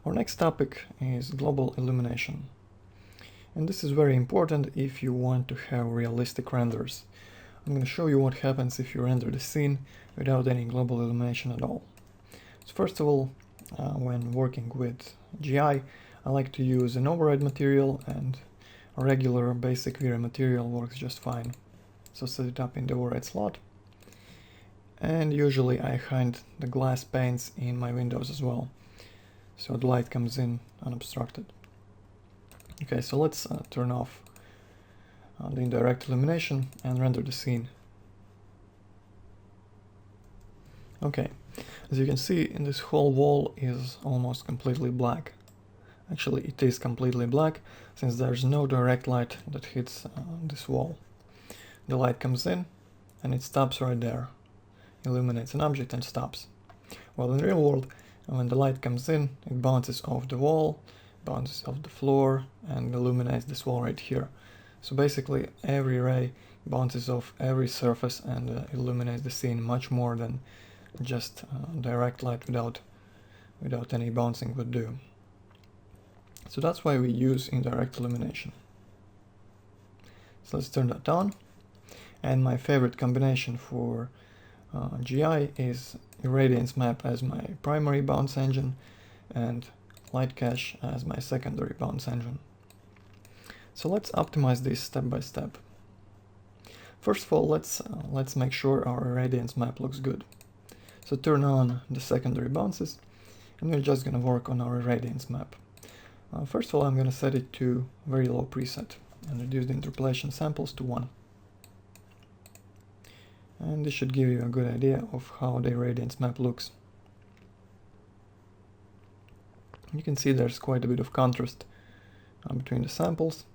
Our next topic is global illumination. And this is very important if you want to have realistic renders. I'm going to show you what happens if you render the scene without any global illumination at all. So first of all, when working with GI, I like to use an override material, and a regular basic V-Ray material works just fine. So set it up in the override slot. And usually I hide the glass panes in my windows as well, so the light comes in unobstructed. Okay, so let's turn off the indirect illumination and render the scene. Okay, as you can see, this whole wall is almost completely black. Actually, it is completely black, since there's no direct light that hits this wall. The light comes in and it stops right there, illuminates an object and stops. Well, in the real world, when the light comes in, it bounces off the wall, bounces off the floor, and illuminates this wall right here. So basically, every ray bounces off every surface and illuminates the scene much more than just direct light without any bouncing would do. So that's why we use indirect illumination. So let's turn that on. And my favorite combination for GI is Irradiance Map as my primary bounce engine and Light Cache as my secondary bounce engine. So let's optimize this step by step. First of all, let's make sure our Irradiance Map looks good. So turn on the secondary bounces, and we're just going to work on our Irradiance Map. First of all, I'm going to set it to very low preset and reduce the interpolation samples to 1. And this should give you a good idea of how the Irradiance Map looks. You can see there's quite a bit of contrast between the samples.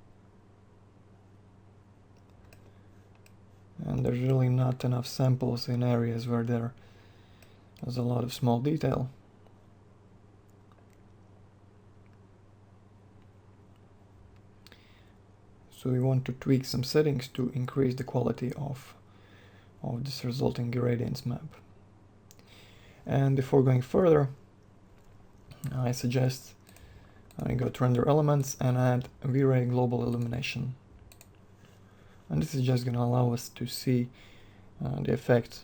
And there's really not enough samples in areas where there's a lot of small detail. So we want to tweak some settings to increase the quality of this resulting Irradiance Map. And before going further, I suggest I go to Render Elements and add V-Ray Global Illumination. And this is just going to allow us to see the effect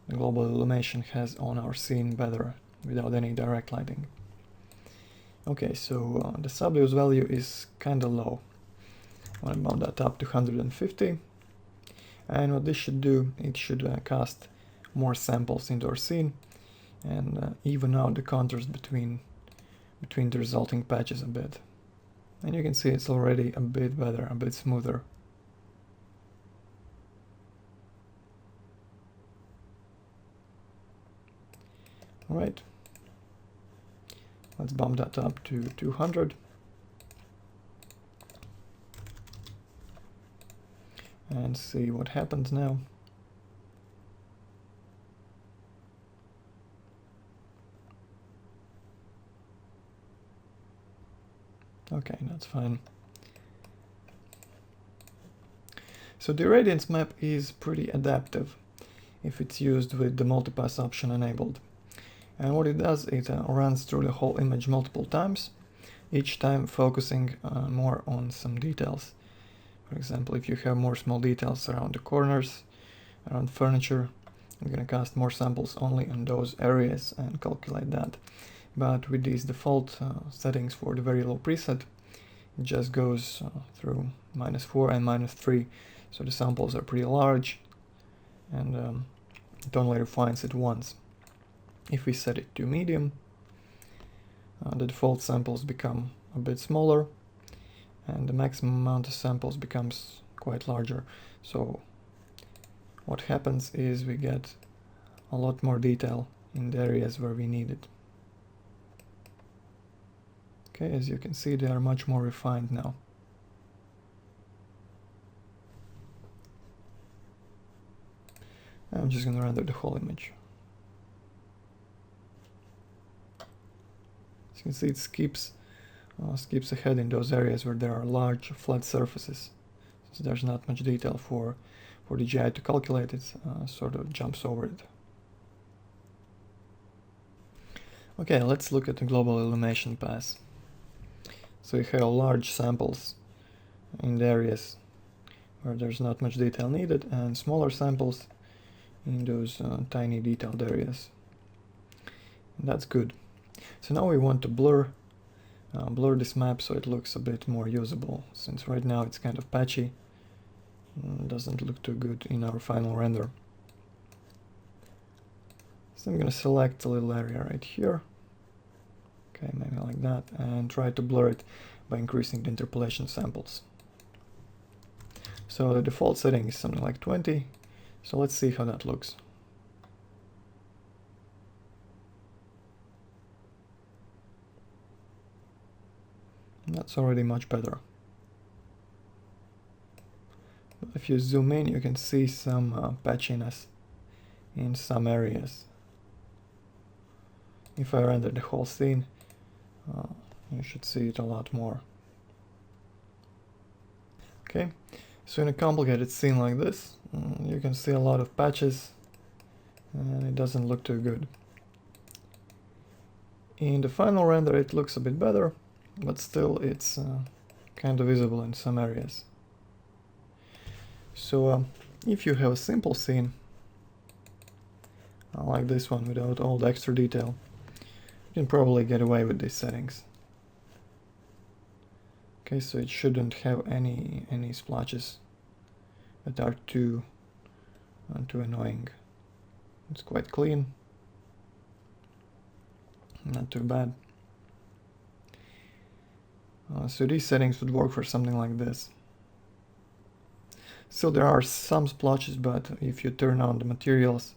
the global illumination has on our scene better without any direct lighting. Okay, so the subuse value is kind of low. I want to bump that up to 150. And what this should do, it should cast more samples into our scene and even out the contrast between the resulting patches a bit. And you can see it's already a bit better, a bit smoother. Alright, let's bump that up to 200. And see what happens now. Okay, that's fine. So the Irradiance Map is pretty adaptive if it's used with the multipass option enabled. And what it does, it runs through the whole image multiple times, each time focusing more on some details. For example, if you have more small details around the corners, around furniture, you're going to cast more samples only in those areas and calculate that. But with these default settings for the very low preset, it just goes through -4 and -3, so the samples are pretty large, and it only refines it once. If we set it to medium, the default samples become a bit smaller, and the maximum amount of samples becomes quite larger. So what happens is we get a lot more detail in the areas where we need it. Okay, as you can see, they are much more refined now. I'm just going to render the whole image. As you can see, it skips ahead in those areas where there are large flat surfaces. So there's not much detail for the GI to calculate, it sort of jumps over it. Okay, let's look at the global illumination pass. So you have large samples in the areas where there's not much detail needed, and smaller samples in those tiny detailed areas. And that's good. So now we want to blur this map so it looks a bit more usable, since right now it's kind of patchy and doesn't look too good in our final render. So I'm going to select a little area right here. Okay, maybe like that, and try to blur it by increasing the interpolation samples. So the default setting is something like 20, so let's see how that looks. That's already much better. But if you zoom in, you can see some patchiness in some areas. If I render the whole scene, you should see it a lot more. Okay, so in a complicated scene like this, you can see a lot of patches, and it doesn't look too good. In the final render it looks a bit better, but still it's kind of visible in some areas. So if you have a simple scene, like this one without all the extra detail, you can probably get away with these settings. Okay, so it shouldn't have any splotches that are too annoying. It's quite clean, not too bad. So these settings would work for something like this. Still, there are some splotches, but if you turn on the materials,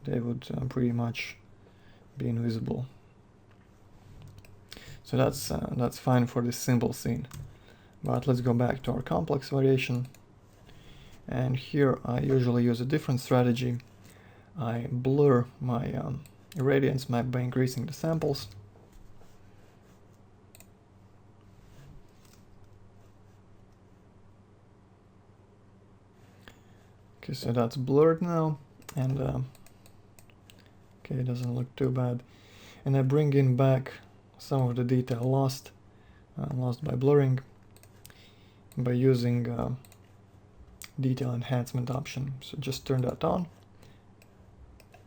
they would pretty much be invisible. So that's fine for this simple scene. But let's go back to our complex variation. And here I usually use a different strategy. I blur my irradiance map by increasing the samples. Okay, so that's blurred now, and okay, it doesn't look too bad. And I bring in back some of the detail lost by blurring, by using detail enhancement option. So just turn that on,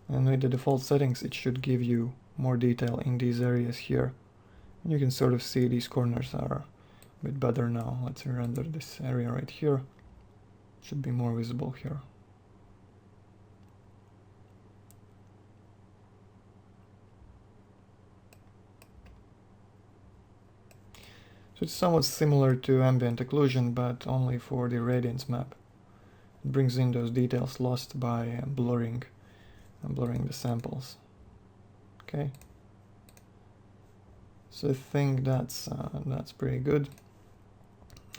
and with the default settings it should give you more detail in these areas here. And you can sort of see these corners are a bit better now. Let's render this area right here. Should be more visible here. So it's somewhat similar to ambient occlusion, but only for the irradiance map. It brings in those details lost by blurring the samples. Okay. So I think that's pretty good,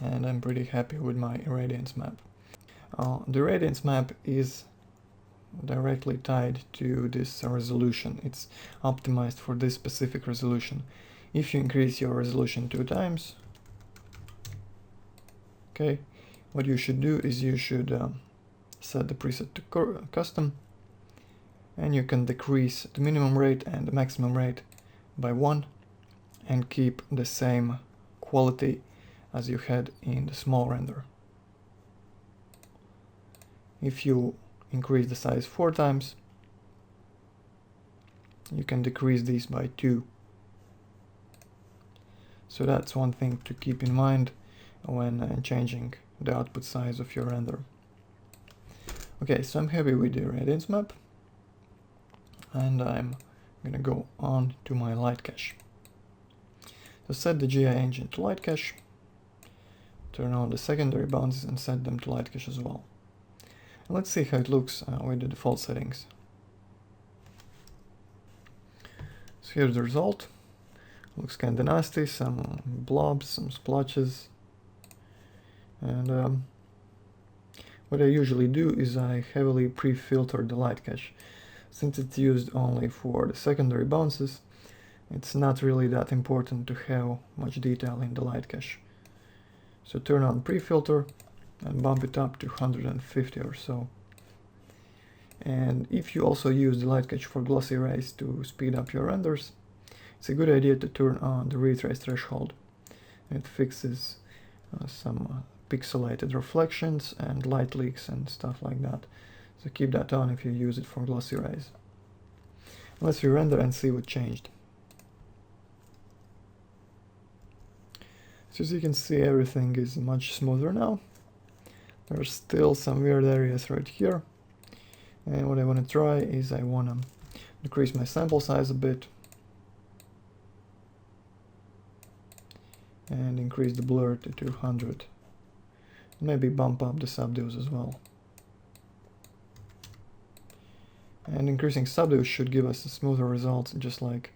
and I'm pretty happy with my irradiance map. The irradiance map is directly tied to this resolution. It's optimized for this specific resolution. If you increase your resolution 2 times, okay, what you should do is you should set the preset to custom, and you can decrease the minimum rate and the maximum rate by 1 and keep the same quality as you had in the small render. If you increase the size 4 times, you can decrease these by 2. So that's one thing to keep in mind when changing the output size of your render. Okay, so I'm happy with the irradiance map, and I'm gonna go on to my light cache. So set the GI engine to light cache, turn on the secondary bounces and set them to light cache as well. And let's see how it looks with the default settings. So here's the result. Looks kinda nasty, some blobs, some splotches. And what I usually do is I heavily pre-filter the light cache. Since it's used only for the secondary bounces, it's not really that important to have much detail in the light cache. So turn on pre-filter and bump it up to 150 or so. And if you also use the light cache for glossy rays to speed up your renders, it's a good idea to turn on the retrace threshold. It fixes some pixelated reflections and light leaks and stuff like that. So keep that on if you use it for glossy rays. Let's re-render and see what changed. So as you can see, everything is much smoother now. There's still some weird areas right here. And what I want to try is I want to decrease my sample size a bit and increase the blur to 200. Maybe bump up the subdues as well. And increasing subdues should give us a smoother results, just like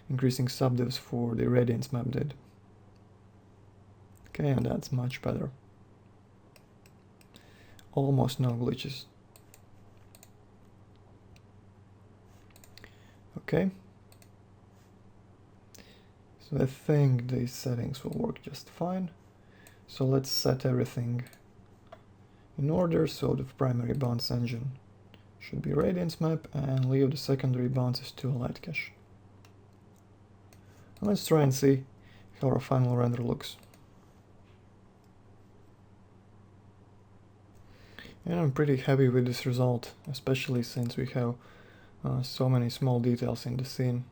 increasing subdues for the irradiance map did. Okay, and that's much better. Almost no glitches. Okay. So I think these settings will work just fine. So let's set everything in order. So the primary bounce engine should be irradiance map and leave the secondary bounces to a light cache. And let's try and see how our final render looks. And I'm pretty happy with this result, especially since we have so many small details in the scene.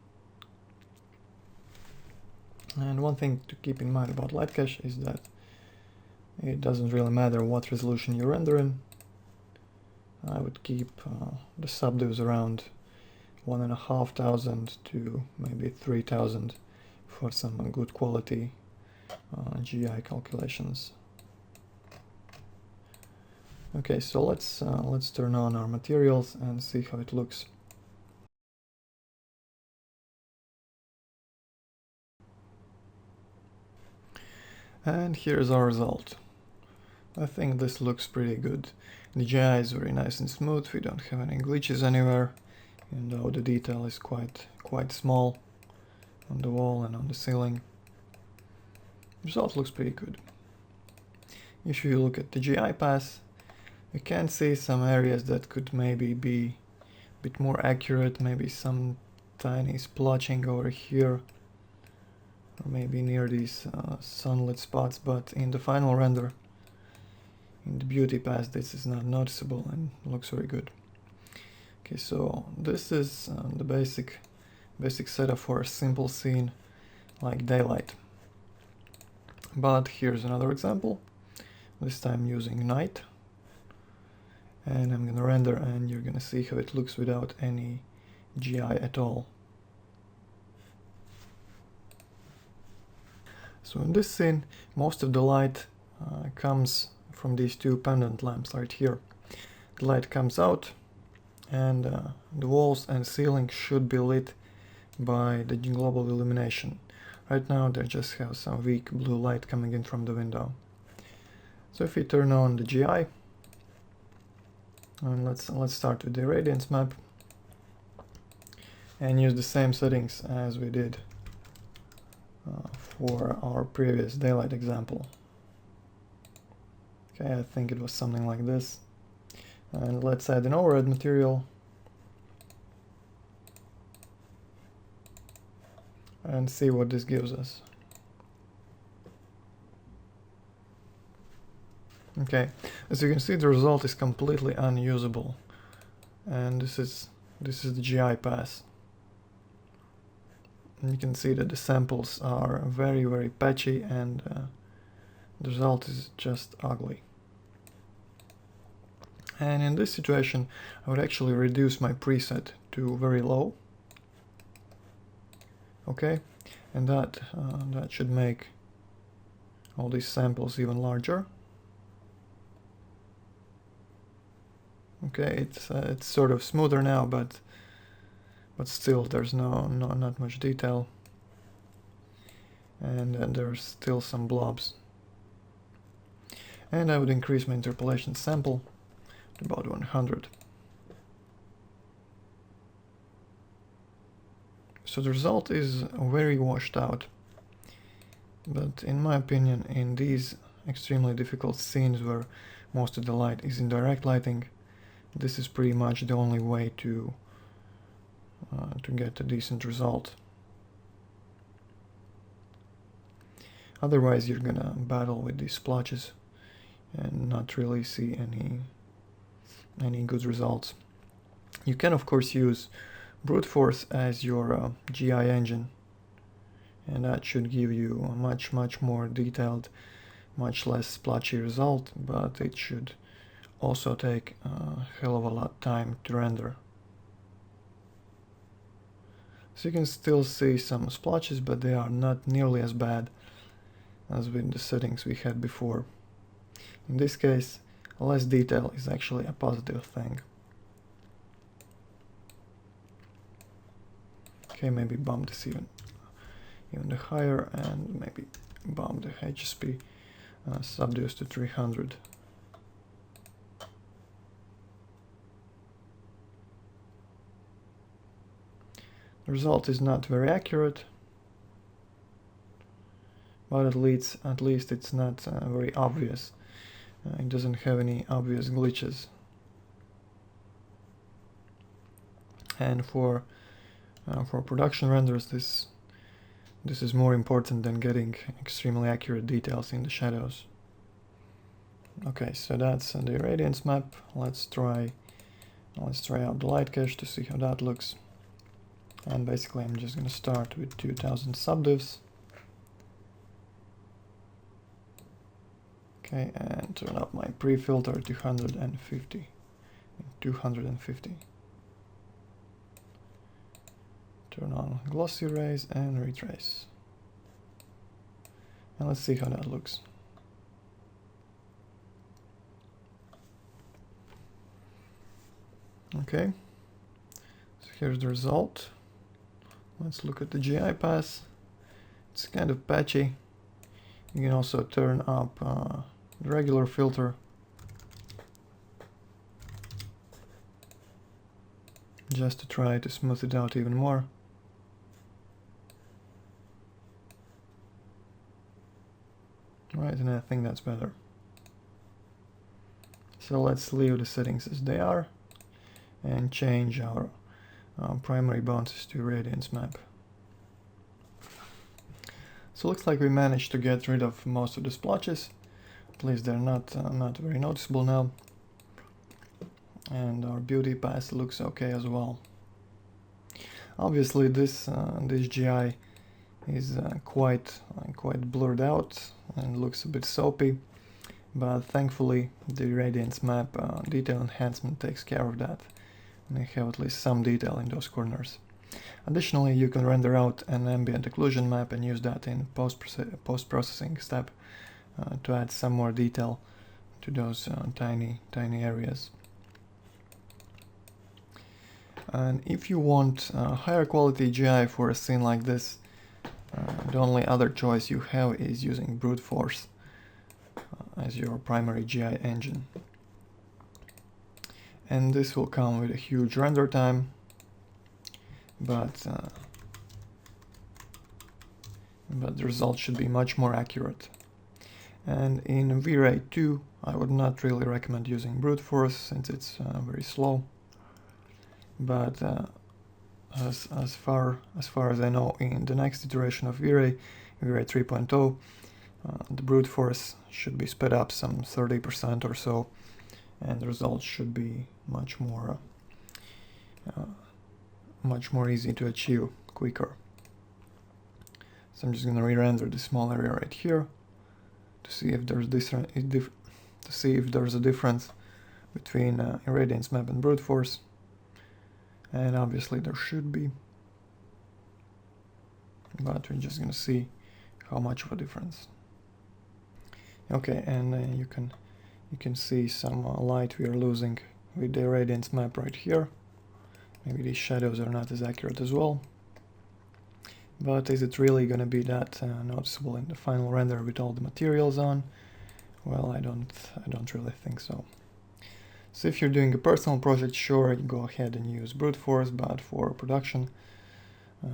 And one thing to keep in mind about light cache is that it doesn't really matter what resolution you render in. I would keep the subdues around 1,500 to maybe 3,000 for some good quality GI calculations. Okay, so let's turn on our materials and see how it looks. And here's our result. I think this looks pretty good. The GI is very nice and smooth, we don't have any glitches anywhere, even though the detail is quite small on the wall and on the ceiling. The result looks pretty good. If you look at the GI pass, you can see some areas that could maybe be a bit more accurate, maybe some tiny splotching over here, or maybe near these sunlit spots, but in the final render, in the beauty pass, this is not noticeable and looks very good. Okay, so this is the basic setup for a simple scene like daylight. But here's another example, this time using night. And I'm gonna render and you're gonna see how it looks without any GI at all. So in this scene, most of the light comes from these two pendant lamps right here. The light comes out and the walls and ceiling should be lit by the global illumination. Right now they just have some weak blue light coming in from the window. So if we turn on the GI, and let's start with the irradiance map and use the same settings as we did for our previous daylight example. Okay, I think it was something like this. And let's add an overhead material and see what this gives us. Okay, as you can see, the result is completely unusable, and this is the GI pass. And you can see that the samples are very patchy, and the result is just ugly. And in this situation, I would actually reduce my preset to very low. Okay, and that should make all these samples even larger. Okay, it's sort of smoother now, but still there's not much detail, and there's still some blobs. And I would increase my interpolation sample to about 100. So the result is very washed out, but in my opinion, in these extremely difficult scenes where most of the light is in direct lighting, this is pretty much the only way to get a decent result. Otherwise you're gonna battle with these splotches and not really see any good results. You can of course use brute force as your GI engine, and that should give you a much more detailed, much less splotchy result, but it should also take a hell of a lot of time to render. So you can still see some splotches, but they are not nearly as bad as with the settings we had before. In this case, less detail is actually a positive thing. Okay, maybe bump this even higher, and maybe bump the HSP subduce to 300. The result is not very accurate, but at least it's not very obvious. It doesn't have any obvious glitches. And for production renders, this is more important than getting extremely accurate details in the shadows. Okay, so that's the irradiance map. Let's try out the light cache to see how that looks. And basically I'm just going to start with 2000 subdivs. Okay, and turn up my pre-filter 250. Turn on glossy rays and retrace. And let's see how that looks. Okay, so here's the result. Let's look at the GI pass. It's kind of patchy. You can also turn up the regular filter just to try to smooth it out even more. Right, and I think that's better. So let's leave the settings as they are and change our primary bounces to irradiance map. So looks like we managed to get rid of most of the splotches. At least they're not very noticeable now. And our beauty pass looks okay as well. Obviously this GI is quite blurred out and looks a bit soapy, but thankfully the irradiance map detail enhancement takes care of that. And we have at least some detail in those corners. Additionally, you can render out an ambient occlusion map and use that in post-processing step to add some more detail to those tiny areas. And if you want higher quality GI for a scene like this, the only other choice you have is using brute force as your primary GI engine. And this will come with a huge render time, but the result should be much more accurate. And in V-Ray 2, I would not really recommend using brute force since it's very slow. But as far as I know, in the next iteration of V-Ray 3.0, the brute force should be sped up some 30% or so, and the results should be much more easy to achieve quicker. So I'm just going to re-render this small area right here to see if there's a difference between irradiance map and brute force. And obviously there should be, but we're just gonna see how much of a difference. Okay, and you can see some light we are losing with the irradiance map right here. Maybe these shadows are not as accurate as well, but is it really gonna be that noticeable in the final render with all the materials on? Well, I don't really think so. So if you're doing a personal project, sure, you go ahead and use brute force, but for production,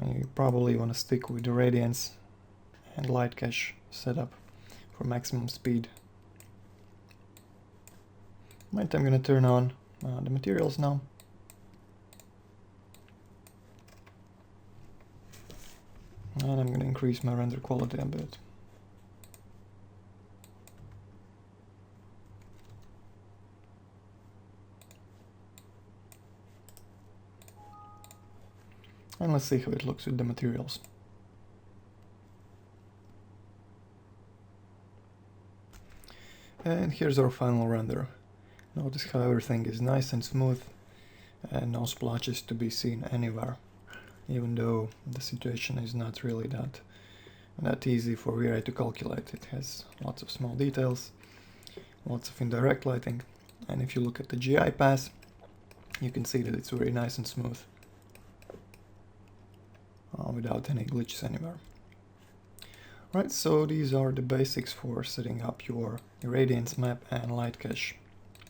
you probably want to stick with the irradiance and light cache setup for maximum speed. Right, I'm going to turn on the materials now. And I'm going to increase my render quality a bit. And let's see how it looks with the materials. And here's our final render. Notice how everything is nice and smooth and no splotches to be seen anywhere, even though the situation is not really that easy for V-Ray to calculate. It has lots of small details, lots of indirect lighting, and if you look at the GI pass, you can see that it's very nice and smooth without any glitches anywhere. Right, so these are the basics for setting up your irradiance map and light cache.